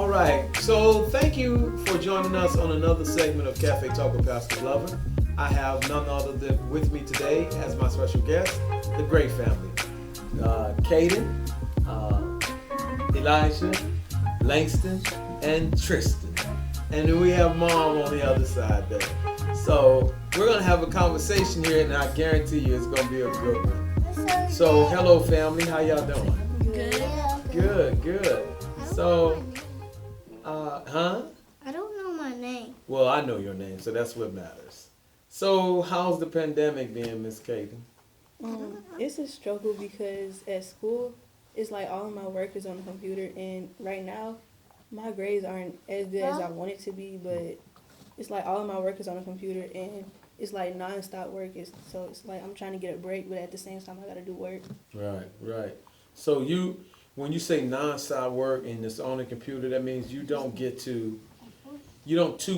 All right. So thank you for joining us on another segment of Cafe Talk with Pastor Glover. I have none other than with me today as my special guest, the Gray family. Caden, Elijah, Langston, and Tristan. And then we have Mom on the other side there. So we're going to have a conversation here, and I guarantee you it's going to be a good one. So hello family, how y'all doing? Good. So, I don't know my name. Well, I know your name, so that's what matters. So, how's the pandemic been, Miss Kaden? It's a struggle because at school, it's like all of my work is on the computer, and right now, my grades aren't as good as I want it to be, but it's like all of my work is on the computer, and it's like non-stop work. So it's like I'm trying to get a break, but at the same time, I gotta do work. Right. So when you say non-stop work and it's on the computer, that means you don't too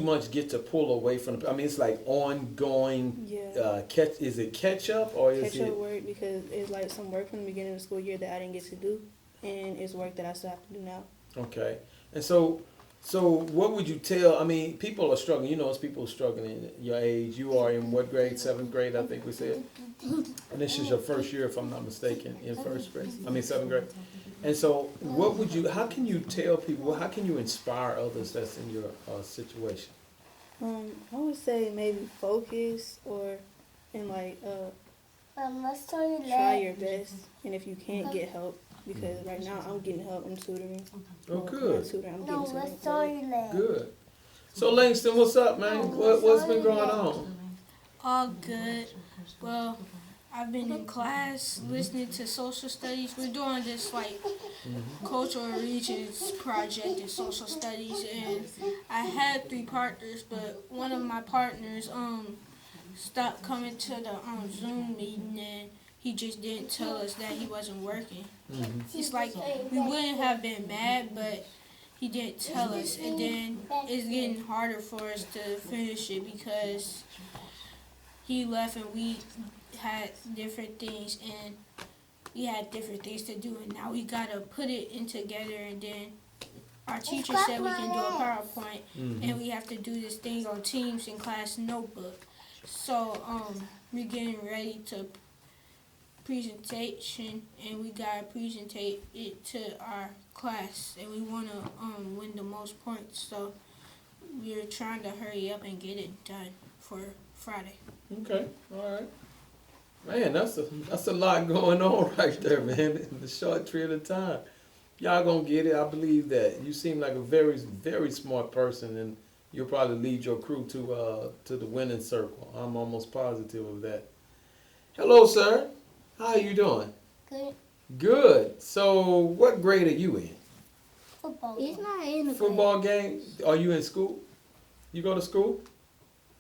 much get to pull away from the, I mean, it's like ongoing, Yeah. is it catch up or is Catch up it? work because it's like some work from the beginning of the school year that I didn't get to do, and it's work that I still have to do now. Okay. And so what would you tell, I mean, people are struggling, it's people struggling your age. You are in what grade? 7th grade, I think we said. And this is your first year, if I'm not mistaken, in 7th grade. And so how can you tell people, how can you inspire others that's in your situation? I would say maybe focus and Let's turn it try your best, and if you can't get help, because right now I'm getting help, I'm tutoring. Oh, Well, good. not tutoring, I'm No, getting let's tutoring. turn it. Good. So Langston, what's up, man? What's been going on? All good. Well, I've been in class listening to social studies. We're doing this cultural regions project in social studies, and I had 3 partners, but one of my partners stopped coming to the Zoom meeting, and he just didn't tell us that he wasn't working. It's like we wouldn't have been mad, but he didn't tell us, and then it's getting harder for us to finish it because he left and we had different things to do, and now we gotta put it in together, and then our teacher said we can do a PowerPoint, and we have to do this thing on Teams in class notebook. So we're getting ready to presentation, and we gotta presentate it to our class, and we wanna win the most points, so we're trying to hurry up and get it done for Friday. Okay, all right. Man, that's a lot going on right there, man, in the short period of time. Y'all gonna get it. I believe that. You seem like a very, very smart person, and you'll probably lead your crew to the winning circle. I'm almost positive of that. Hello, sir. How are you doing? Good. Good. So, what grade are you in? Football. He's not in a Football game? Are you in school? You go to school?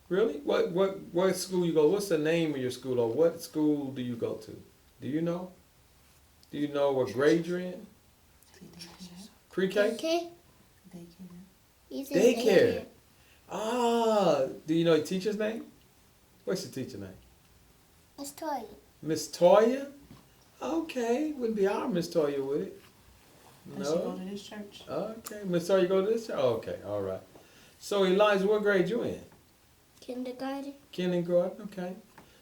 Really? What school you go? What's the name of your school, or what school do you go to? Do you know? Do you know what grade you're in? Pre-K? Okay. Daycare. Ah, do you know your teacher's name? What's your teacher name? Let's try it. Miss Toya? Okay, wouldn't be our Miss Toya, would it? Does she go to this church? Okay, Miss Toya go to this church? Okay, all right. So Elijah, what grade you in? Kindergarten. Kindergarten, okay.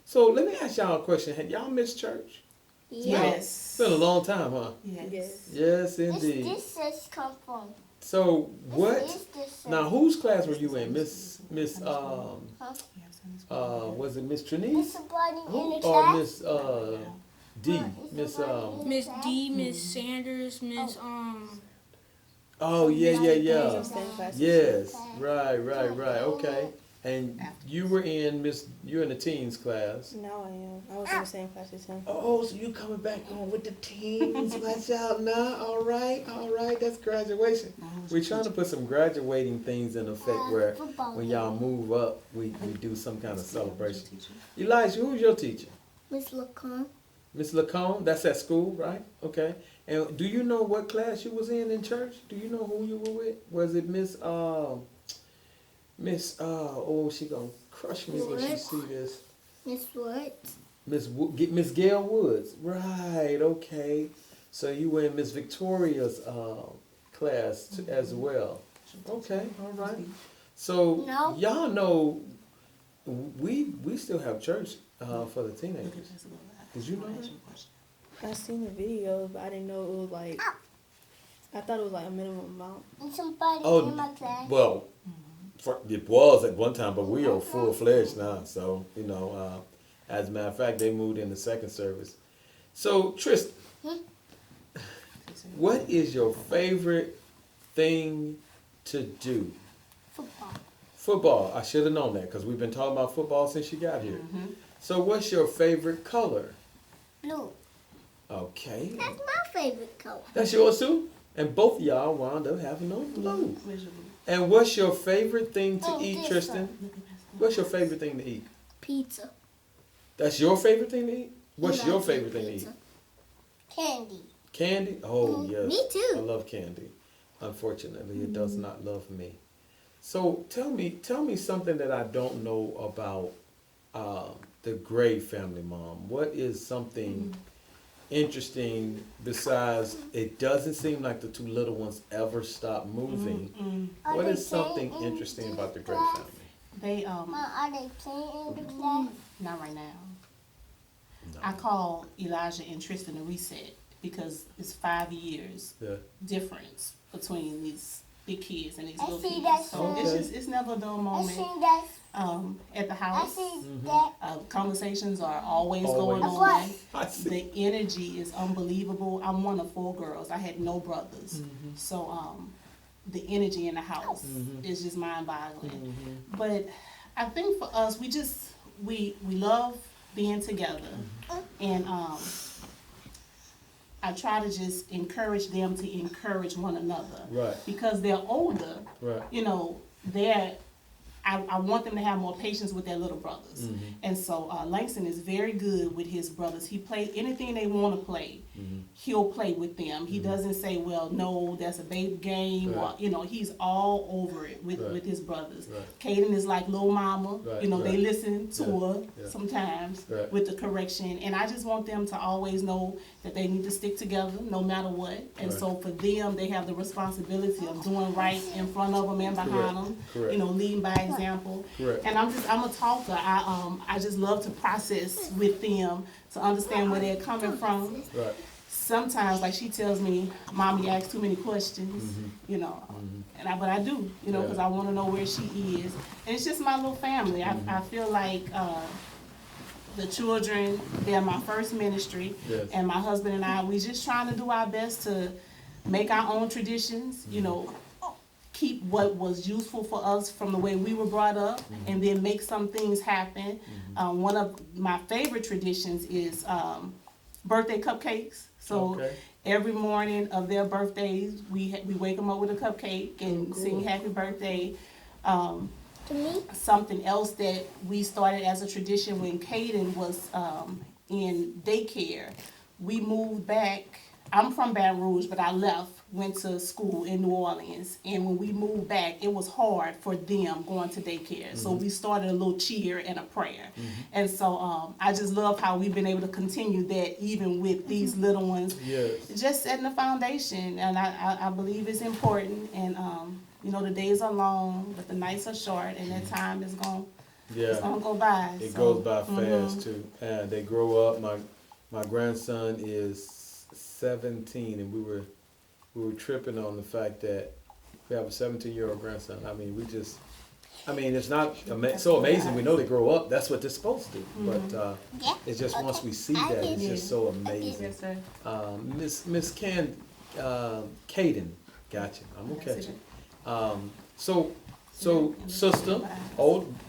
So let me ask y'all a question. Had y'all missed church? Yes. It's been a long time, huh? Yes. Yes, Where's indeed. this come from? So what? Where's this Now, whose class were you in? Miss was it Miss Trinice? Is somebody in the Or class? Miss D? Miss Miss D, Miss Sanders, Miss Oh yeah. Same classes. Yes, right. Okay. And you were in you're in the teens class. Now I am. I was in the same class as him. Oh, so you coming back on with the teens? Watch out now. All right. That's graduation. We're trying to put some graduating things in effect where when y'all move up, we do some kind of celebration. Elijah, who's your teacher? Miss Lacombe. Miss Lacombe? That's at school, right? Okay. And do you know what class you was in church? Do you know who you were with? Was it she gonna crush me when she see this. Miss Woods. Miss Gail Woods. Right, okay. So you were in Miss Victoria's class as Mm-hmm. well. Okay, all right. So No. y'all know we still have church for the teenagers. Did you know that? I seen the video, but I didn't know it was like. I thought it was like a minimum amount. And somebody Oh, in my class. well, it was at one time, but we are full fledged now. So you know, as a matter of fact, they moved in the second service. So Tristan, what is your favorite thing to do? Football. Football. I should have known that because we've been talking about football since you got here. Mm-hmm. So what's your favorite color? Blue. Okay. That's my favorite color. That's yours too? And both of y'all wound up having on blue. Where's your blue? And what's your favorite thing to Oh, eat, this Tristan? one. What's your favorite thing to eat? Pizza. That's your favorite thing to eat? What's You your like favorite thing to eat? pizza? Candy. Candy? Oh, yes. Me too. I love candy. Unfortunately, it does not love me. So tell me something that I don't know about the Gray family, Mom. What is something interesting besides it doesn't seem like the two little ones ever stop moving? Mm-hmm. What Are is they something playing in interesting about the Gray class? family? They Mom, are they playing in the class? not right now. No. I call Elijah and Tristan a reset because it's 5 years Yeah. difference between these big kids and these I little see kids. that So soon. it's never a dull I moment. see that. At the I house. see Mhm. that. Conversations are always Always. going on. What? I see. The energy is unbelievable. I'm one of 4 girls. I had no brothers. Mm-hmm. So the energy in the house Mhm. is just mind-boggling. Mhm. But I think for us, we love being together, and I try to just encourage them to encourage one another Right, because they're older. right. You know, I want them to have more patience with their little brothers. Mhm. And so Langston is very good with his brothers. He play anything they want to play. Mhm. He'll play with them. He Mhm. doesn't say, "Well, no, that's a baby game," Right. or he's all over it with Right. his brothers. Right. Kaden is like little mama. Right, They right. listen to Yeah, her yeah. sometimes Right. with the correction. And I just want them to always know that they need to stick together no matter what. And Right. so for them, they have the responsibility of doing right in front of them and behind Correct. them. Correct. Leading by example. Correct. And I'm a talker. I just love to process with them to understand where they're coming from. Right. Sometimes, like she tells me, "Mom, you ask too many questions," Mhm. Mhm. but I do, because Yeah. I want to know where she is. And it's just my little family. I feel like the children, they're my first ministry, Yes. and my husband and I, we just trying to do our best to make our own traditions, keep what was useful for us from the way we were brought up, and then make some things happen. One of my favorite traditions is birthday cupcakes. So Okay. every morning of their birthdays, we wake them up with a cupcake and cool. sing happy birthday. To me, Something else that we started as a tradition when Kaden was in daycare, we moved back. I'm from Baton Rouge, but I went to school in New Orleans, and when we moved back, it was hard for them going to daycare. So we started a little cheer and a prayer. And so I just love how we've been able to continue that even with these little ones. Yes. Just setting the foundation, and I believe it's important. And the days are long, but the nights are short, and that time is it's Yeah. gonna go by. It So, goes by fast too. And they grow up. My grandson is 17, and we were tripping on the fact that we have a 17-year-old grandson. It's not so amazing. We know they grow up. That's what they're supposed to do. But yeah. it's just once we see that, it's just so amazing. Yes, sir. Miss Kaden, gotcha. I'm gonna catch it. So sister,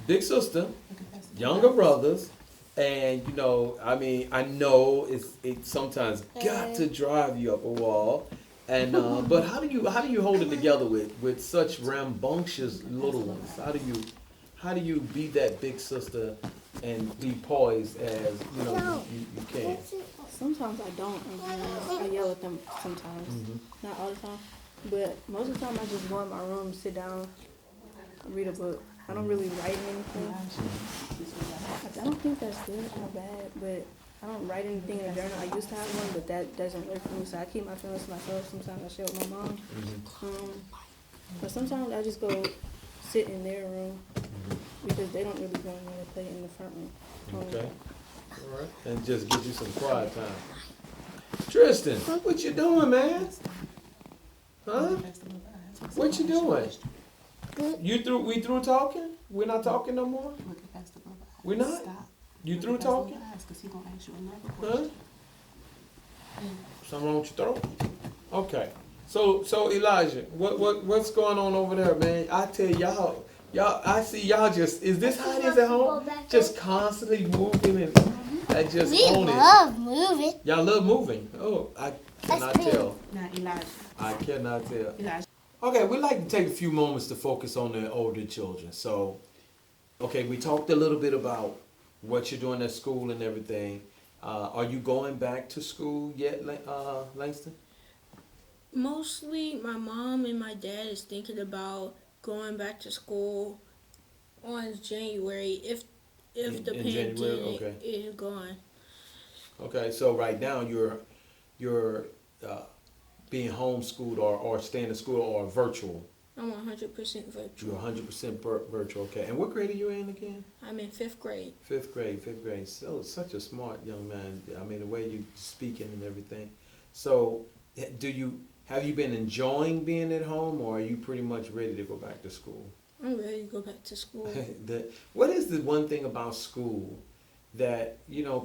big sister, younger brothers, and I know it sometimes got to drive you up a wall, and but how do you hold it together with such rambunctious little ones? How do you be that big sister and be poised as you can? Sometimes I don't. I yell at them sometimes. Not all the time. But most of the time I just go in my room, sit down, read a book. I don't really write anything. I don't think that's good or bad, but I don't write anything in a journal. I used to have one, but that doesn't work for me. So I keep my feelings to myself. Sometimes I share with my mom. But sometimes I just go sit in their room because they don't really go in there to play in the front room. Okay. All right. And just give you some quiet time. Tristan, what you doing, man? Huh? What you doing? Good. You through? We through talking? We're not talking no more? Look at Pastor Blue Eyes. We're not? Stop. You through Look at Pastor talking? Blue Eyes, 'cause he gonna ask you another Huh? question. Something wrong with your throat? Okay. So Elijah, what's going on over there, man? I tell y'all, I see y'all just, is this how it is at home? Just constantly moving and just We on it. love moving. Y'all love moving. Oh, I cannot That's me. tell. Now, Elijah. I cannot tell. Elijah. Okay, we like to take a few moments to focus on the older children. So, okay, we talked a little bit about what you're doing at school and everything. Are you going back to school yet, Langston? Mostly, my mom and my dad is thinking about going back to school on January if the In pandemic January? Okay. is gone. Okay, so right now you're being homeschooled or staying in school or virtual. I'm 100% virtual. You're 100% virtual. Okay, and what grade are you in again? I'm in 5th grade. Fifth grade. So such a smart young man. I mean, the way you speaking and everything. So, have you been enjoying being at home, or are you pretty much ready to go back to school? I'm ready to go back to school. What is the one thing about school that,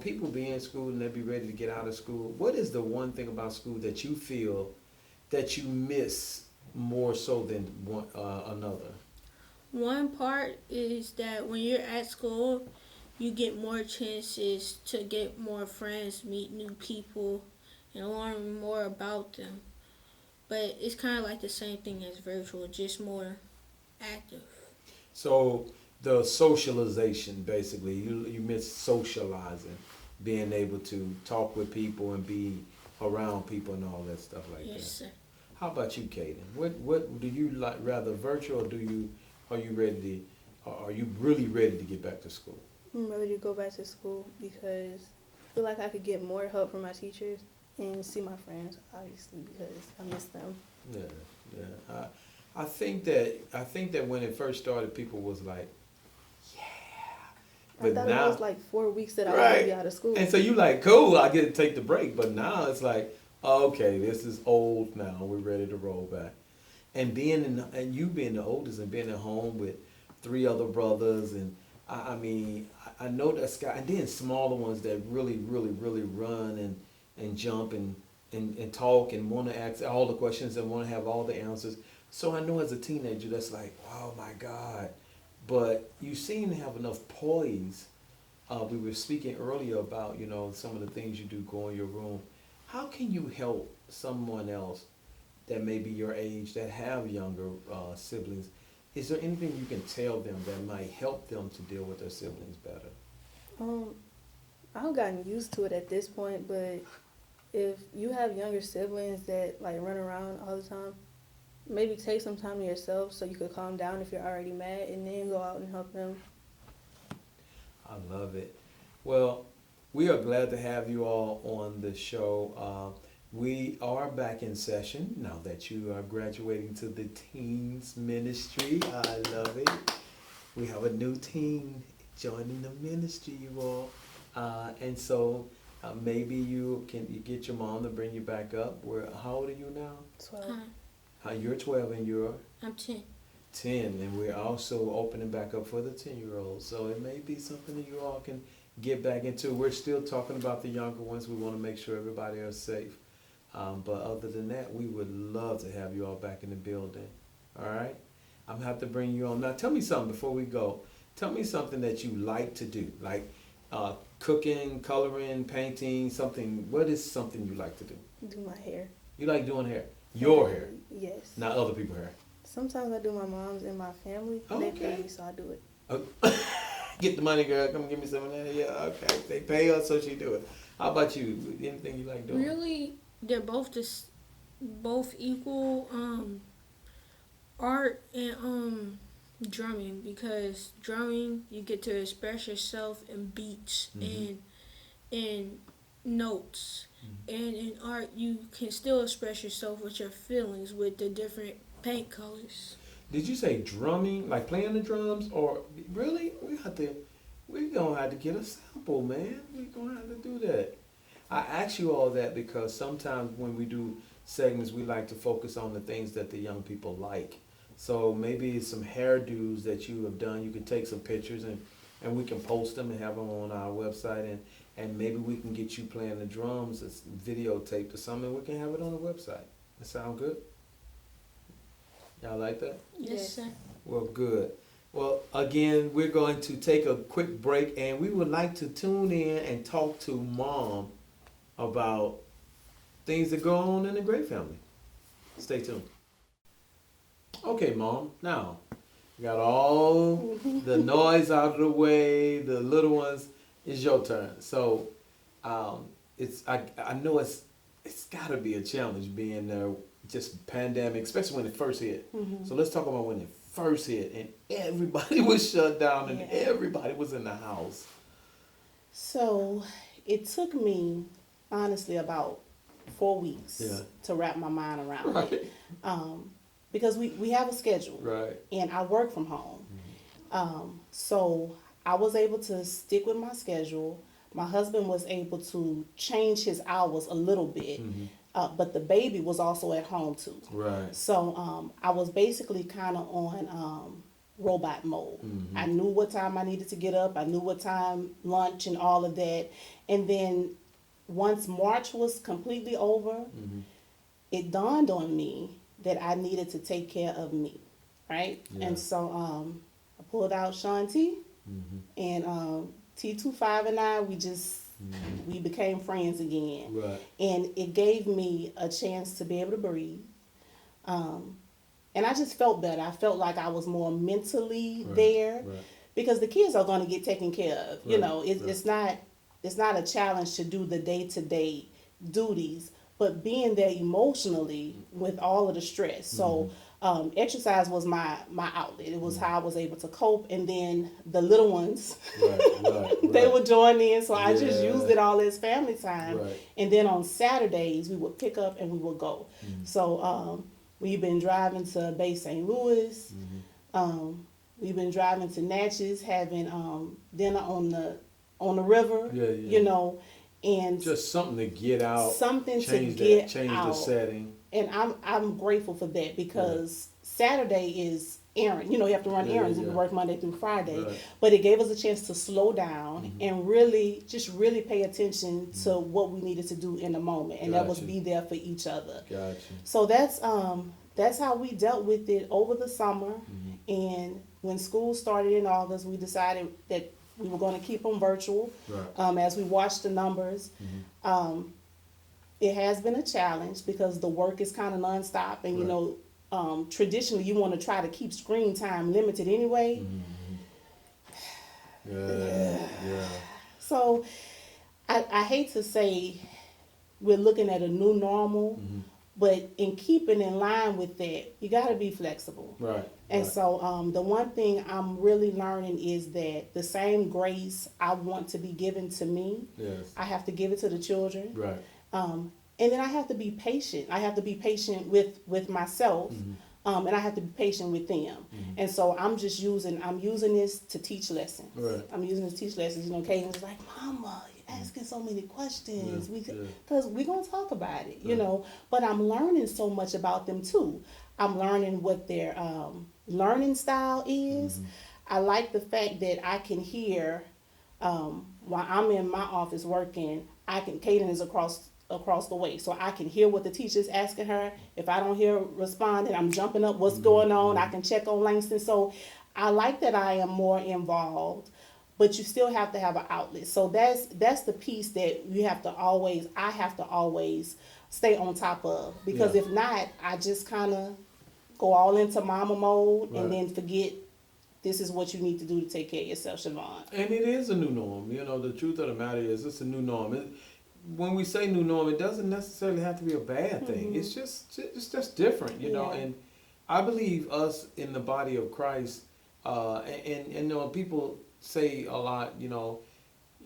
people be in school and they be ready to get out of school? What is the one thing about school that you feel that you miss more so than another? One part is that when you're at school, you get more chances to get more friends, meet new people, and learn more about them. But it's kind of like the same thing as virtual, just more active. So the socialization, basically, you miss socializing, being able to talk with people and be around people and all that stuff like that. Yes, sir. How about you, Kaden? What do you like, rather virtual, or are you really ready to get back to school? I'm ready to go back to school because I feel like I could get more help from my teachers and see my friends, obviously, because I miss them. Yeah. I think that when it first started, people was like, yeah. I thought it was like 4 weeks that I was Right. going to be out of school. And so you like, cool, I get to take the break. But now it's like, okay, this is old now. We're ready to roll back. And you being the oldest and being at home with 3 other brothers, and I mean, I know that guy, and then smaller ones that really, really, really run and jump and talk and want to ask all the questions and want to have all the answers. So I know as a teenager that's like, oh my God. But you seem to have enough poise. We were speaking earlier about, some of the things you do, go in your room. How can you help someone else that may be your age that have younger siblings? Is there anything you can tell them that might help them to deal with their siblings better? I've gotten used to it at this point, but if you have younger siblings that like run around all the time, maybe take some time to yourself so you could calm down if you're already mad, and then go out and help them. I love it. Well, we are glad to have you all on the show. We are back in session now that you are graduating to the teens ministry. I love it. We have a new teen joining the ministry, you all. And so maybe you get your mom to bring you back up. How old are you now? 12. You're 12 and you're? I'm 10. 10, and we're also opening back up for the 10-year-olds. So it may be something that you all can get back into. We're still talking about the younger ones. We want to make sure everybody is safe. But other than that, we would love to have you all back in the building. All right? I'm going to have to bring you on. Now, tell me something before we go. Tell me something that you like to do, like cooking, coloring, painting, something. What is something you like to do? Do my hair. You like doing hair? Your hair, Yes. not other people's hair. Sometimes I do my mom's and my family. They pay me, so I do it. Get the money, girl. Come give me some of that. Yeah, okay. They pay her, so she do it. How about you? Anything you like doing? Really, they're both both equal art and drumming, because drumming you get to express yourself in beats, Mhm. in notes. And in art, you can still express yourself with your feelings with the different paint colors. Did you say drumming, like playing the drums, or really? We're gonna have to get a sample, man. We're gonna have to do that. I ask you all that because sometimes when we do segments, we like to focus on the things that the young people like. So maybe some hairdos that you have done, you can take some pictures and we can post them and have them on our website, and maybe we can get you playing the drums, it's videotaped or something, and we can have it on the website. That sound good? Y'all like that? Yes, sir. Well, good. Well, again, we're going to take a quick break, and we would like to tune in and talk to Mom about things that go on in the Gray family. Stay tuned. Okay, Mom, now, we got all the noise out of the way, the little ones, it's your turn. So, I know it's gotta be a challenge being there, just pandemic, especially when it first hit. So let's talk about when it first hit and everybody was shut down and everybody was in the house. So it took me, honestly, about 4 weeks to wrap my mind around it. Because we have a schedule. Right. And I work from home. So I was able to stick with my schedule. My husband was able to change his hours a little bit. But the baby was also at home too. Right. So I was basically kind of on robot mode. I knew what time I needed to get up. I knew what time lunch and all of that. And then once March was completely over, it dawned on me that I needed to take care of me, right? Yeah. And so I pulled out Sean T, and T25 and I, we became friends again. Right. And it gave me a chance to be able to breathe. And I just felt better. I felt like I was more mentally there because the kids are going to get taken care of. You know, it's not a challenge to do the day-to-day duties, but being there emotionally with all of the stress. So exercise was my outlet. It was how I was able to cope. And then the little ones, they would join in. So I just used it all as family time. Right. And then on Saturdays, we would pick up and we would go. So we've been driving to Bay St. Louis. We've been driving to Natchez, having dinner on the river, you know. And just something to get out, something change to get change out. the setting. And I'm grateful for that because Saturday is errand. You know, you have to run errands. You can work Monday through Friday. Right. But it gave us a chance to slow down and really pay attention to what we needed to do in the moment. And that was be there for each other. Gotcha. So that's how we dealt with it over the summer. And when school started in August, we decided that we were going to keep them virtual. Right. As we watched the numbers. It has been a challenge because the work is kind of nonstop, and you know, traditionally you want to try to keep screen time limited anyway. Yeah. So I hate to say we're looking at a new normal, but in keeping in line with that, you got to be flexible. Right. And so the one thing I'm really learning is that the same grace I want to be given to me, I have to give it to the children. Right. And then I have to be patient. I have to be patient with myself, and I have to be patient with them. And so I'm using this to teach lessons. Right. I'm using this to teach lessons. You know, Kaden was like, "Mama, you're asking so many questions." Because we're gonna talk about it, you know. But I'm learning so much about them too. I'm learning what their learning style is. I like the fact that I can hear while I'm in my office working. Kaden is across the way, so I can hear what the teacher's asking her. If I don't hear responding, I'm jumping up. What's going on? I can check on Langston. So I like that I am more involved, but you still have to have an outlet. So that's the piece that I have to always stay on top of, because if not, I just kind of go all into mama mode and then forget this is what you need to do to take care of yourself, Siobhan. And it is a new norm. You know, the truth of the matter is it's a new norm. When we say new norm, it doesn't necessarily have to be a bad thing. It's just different, you know. And I believe us in the body of Christ, and you know, people say a lot, you know,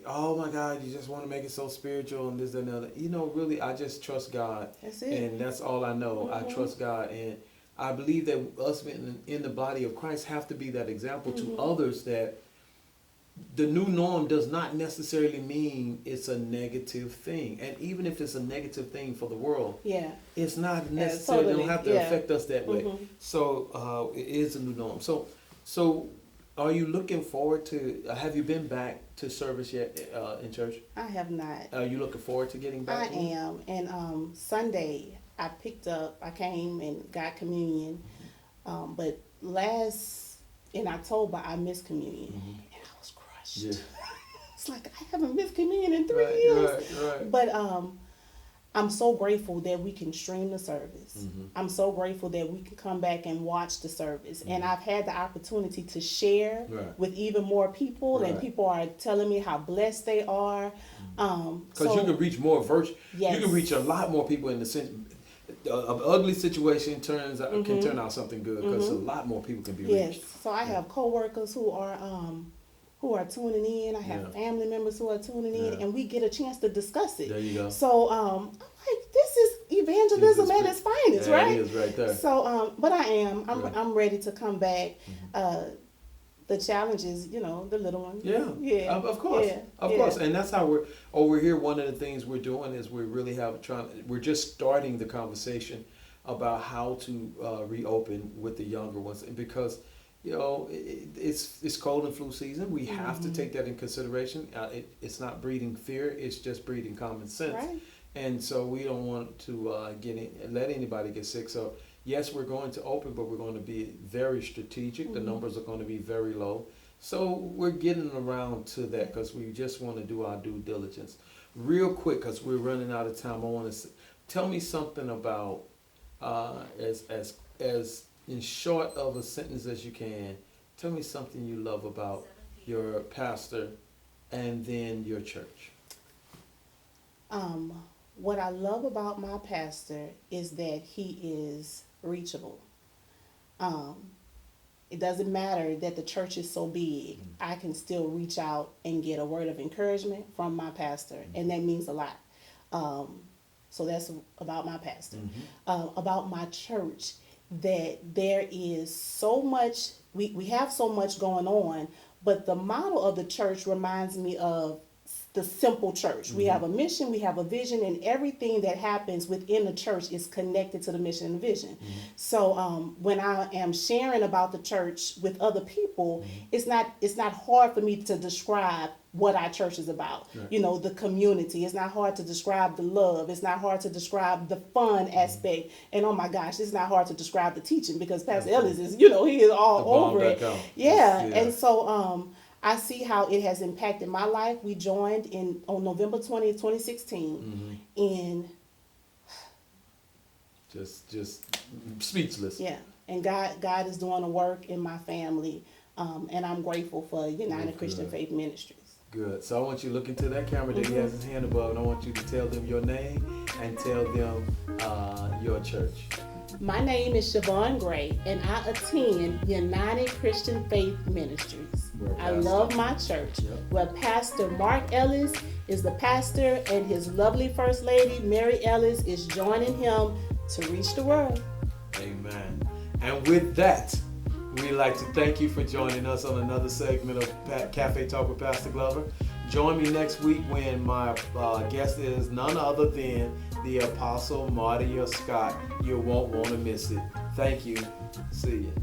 oh my God, you just want to make it so spiritual and this and that. You know, really, I just trust God. That's it. And that's all I know. I trust God. And I believe that us in the body of Christ have to be that example to others that the new norm does not necessarily mean it's a negative thing. And even if it's a negative thing for the world, Yeah. it's not necessarily, totally, don't have to yeah. affect us that way. So it is a new norm. So are you looking forward to, have you been back to service yet in church? I have not. Are you looking forward to getting I back? to it? am. And Sunday, I came and got communion. But in October, I missed communion. And I was crushed. Yeah. It's like, I haven't missed communion in 3 years. Right. But I'm so grateful that we can stream the service. Mhm. I'm so grateful that we can come back and watch the service. And I've had the opportunity to share Right. with even more people, and Right. people are telling me how blessed they are. Because you can reach more Yes. You can reach a lot more people in the sense. An ugly situation can turn out something good because a lot more people can be Yes. reached. So I have coworkers who are tuning in. I have Yeah. family members who are tuning in, Yeah. and we get a chance to discuss it. There you go. So I'm like, this is evangelism at its finest, Yeah, right? it is right there. So but I'm Right. I'm ready to come back. The challenge is, the little one. Yeah, of course, Yeah. of Yeah. course, and that's how we're over here. One of the things we're doing is we're just starting the conversation about how to reopen with the younger ones, because it's cold and flu season. We have to take that in consideration. It's not breeding fear; it's just breeding common sense. Right. And so we don't want to let anybody get sick. So yes, we're going to open, but we're going to be very strategic. The numbers are going to be very low. So we're getting around to that because we just want to do our due diligence. Real quick, because we're running out of time, I want to tell me something about, as in short of a sentence as you can, tell me something you love about your pastor and then your church. What I love about my pastor is that he is reachable. It doesn't matter that the church is so big. I can still reach out and get a word of encouragement from my pastor, and that means a lot. So that's about my pastor. About my church, that there is so much, we have so much going on, but the model of the church reminds me of the simple church. We have a mission, we have a vision, and everything that happens within the church is connected to the mission and vision. So when I am sharing about the church with other people, it's not hard for me to describe what our church is about. Right. The community. It's not hard to describe the love. It's not hard to describe the fun aspect. And oh my gosh, it's not hard to describe the teaching, because Pastor Ellis is, he is all over it. Yeah. And so I see how it has impacted my life. We joined on November 20th, 2016. And just speechless. yeah, and God is doing a work in my family. And I'm grateful for United Christian Faith Ministries. Good. So I want you to look into that camera that he has his hand above, and I want you to tell them your name and tell them your church. My name is Siobhan Gray, and I attend United Christian Faith Ministries. I love my church, where Pastor Mark Ellis is the pastor, and his lovely First Lady, Mary Ellis, is joining him to reach the world. Amen. And with that, we'd like to thank you for joining us on another segment of Cafe Talk with Pastor Glover. Join me next week when my guest is none other than the Apostle Martia Scott. You won't want to miss it. Thank you. See you.